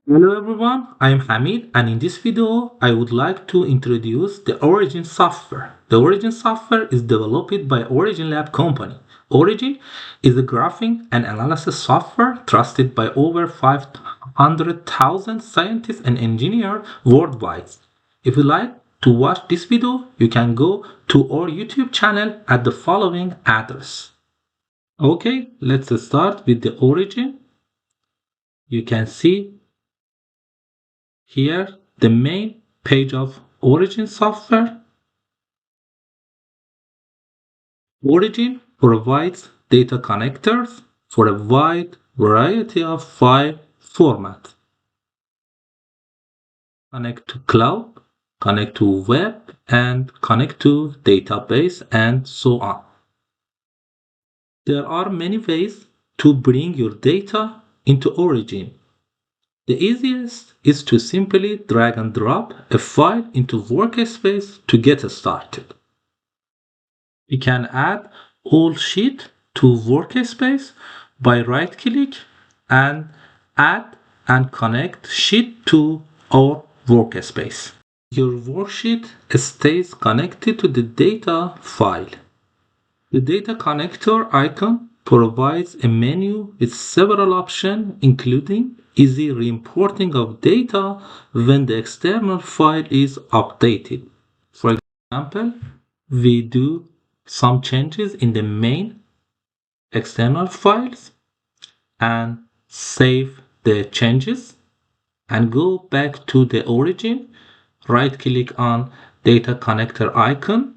Hello everyone, I am Hamid and in this video I would like to introduce the Origin software. The Origin software is developed by OriginLab company. Origin is a graphing and analysis software trusted by over 500,000 scientists and engineers worldwide. If you like to watch this video, you can go to our YouTube channel at the following address. Okay, let's start with the Origin. You can see here, the main page of Origin software. Origin provides data connectors for a wide variety of file formats. Connect to cloud, connect to web, and connect to database, and so on. There are many ways to bring your data into Origin. The easiest is to simply drag and drop a file into Workspace to get started. We can add all sheet to Workspace by right-click and add and connect sheet to our Workspace. Your worksheet stays connected to the data file. The data connector icon provides a menu with several options, including easy re-importing of data when the external file is updated. For example, we do some changes in the main external files and save the changes and go back to the origin, right click on data connector icon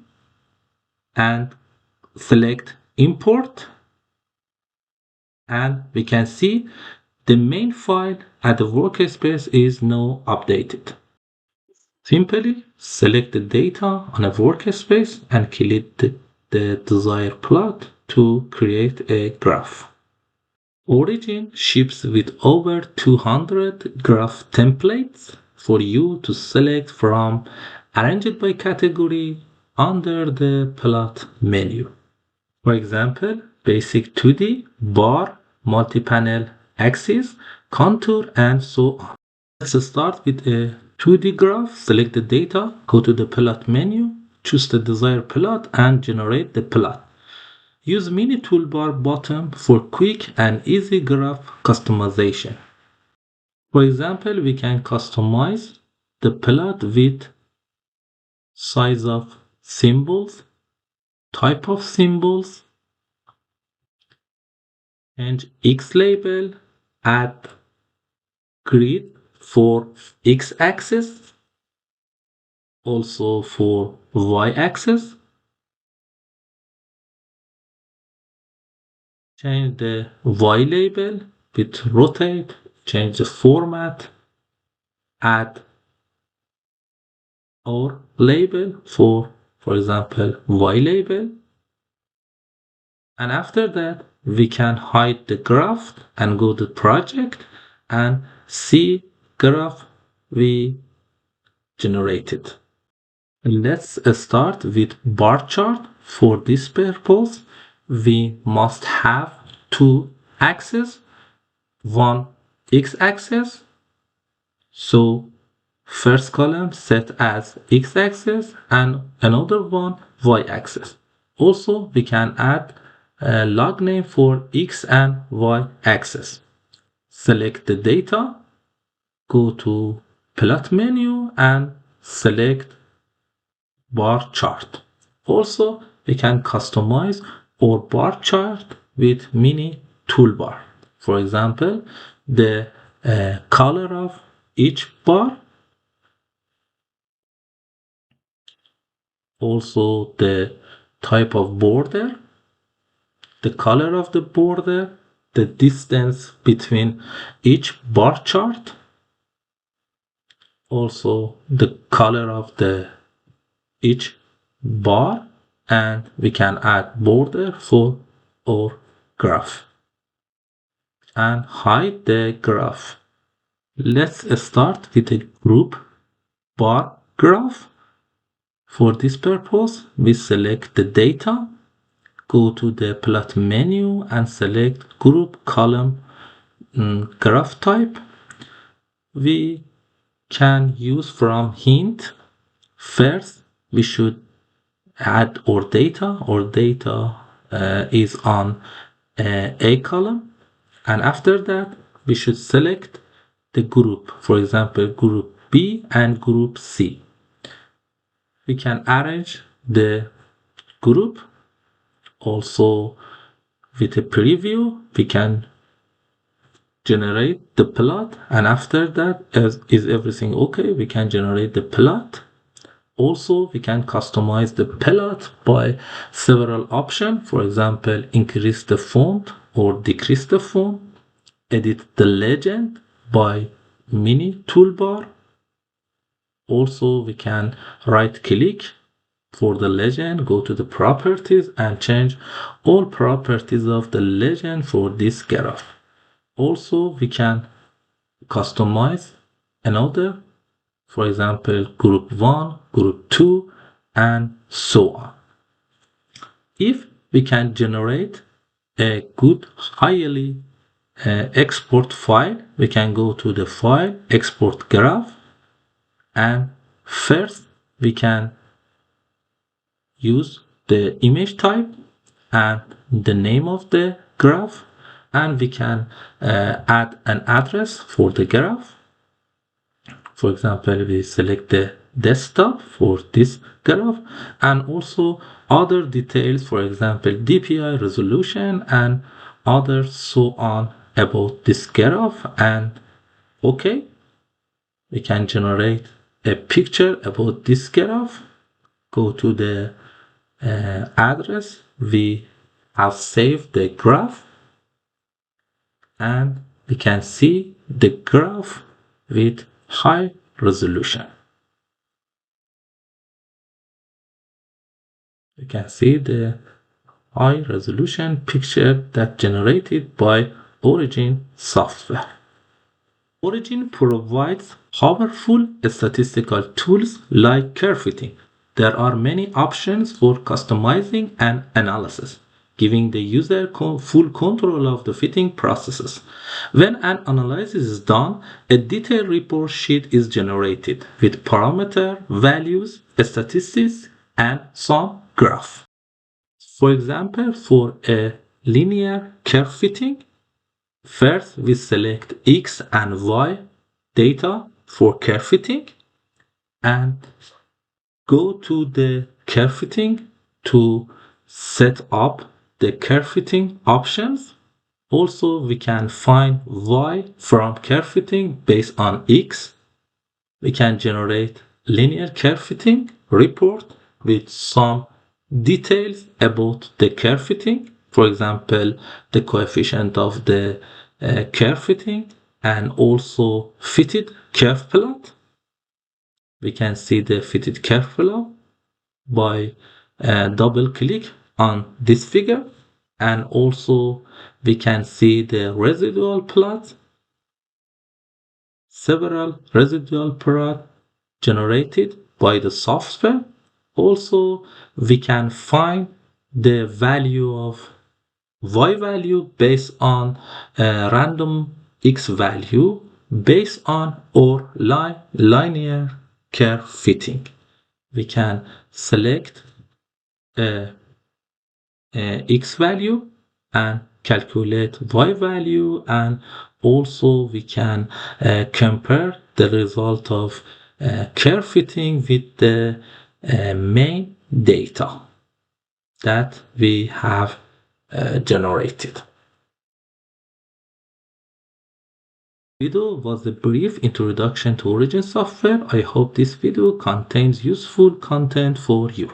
and select import, and we can see the main file at the workspace is now updated. Simply select the data on a workspace and click the desired plot to create a graph. Origin ships with over 200 graph templates for you to select from, arranged by category under the plot menu. For example, basic 2D, bar, multi-panel, axis, contour, and so on. Let's start with a 2D graph. Select the data, go to the plot menu, choose the desired plot, and generate the plot. Use mini toolbar button for quick and easy graph customization. For example, we can customize the plot with size of symbols, type of symbols, and X label, add grid for X-axis, also for Y-axis. Change the Y label with rotate, change the format, add or label for example, Y label. And after that, we can hide the graph and go to project and see graph we generated. Let's start with bar chart. For this purpose, we must have two axes, one x-axis. So first column set as x-axis and another one y-axis. Also, we can add a log name for x and y axis. Select the data, go to plot menu and select bar chart. Also, we can customize our bar chart with mini toolbar. For example, the color of each bar, also the type of border, the color of the border, the distance between each bar chart, also the color of the each bar, and we can add border for our graph and hide the graph. Let's start with a group bar graph. For this purpose, we select the data, go to the plot menu and select group column graph type. we can use from hint. First, we should add our data. Our data is on A column, and after that, we should select the group, for example, group B and group C. We can arrange the group also with a preview. We can generate the plot, and after that, is everything okay, we can generate the plot. Also, we can customize the plot by several options. For example, increase the font or decrease the font, edit the legend by mini toolbar. Also, we can right click for the legend, go to the properties and change all properties of the legend for this graph. Also, we can customize another, for example, group 1, group 2, and so on. If we can generate a good, highly export file, we can go to the file, export graph, and first we can use the image type and the name of the graph, and we can add an address for the graph. For example, we select the desktop for this graph, and also other details, for example, DPI resolution and others so on about this graph. And okay, we can generate a picture about this graph. Go to the address we have saved the graph, and we can see the graph with high resolution. You can see the high resolution picture that generated by Origin software. Origin provides powerful statistical tools like curve fitting. There are many options for customizing and analysis, giving the user full control of the fitting processes. When an analysis is done, a detailed report sheet is generated with parameter, values, statistics, and some graph. For example, for a linear curve fitting, first we select X and Y data for curve fitting and go to the curve fitting to set up the curve fitting options. Also, we can find Y from curve fitting based on X. We can generate linear curve fitting report with some details about the curve fitting. For example, the coefficient of the curve fitting and also fitted curve plot. We can see the fitted curve plot by double click on this figure, and also we can see the residual plot, several residual plot generated by the software. Also, we can find the value of Y value based on random X value based on our linear curve fitting. We can select X value and calculate Y value, and also we can compare the result of curve fitting with the main data that we have generated. Video was a brief introduction to Origin software. I hope this video contains useful content for you.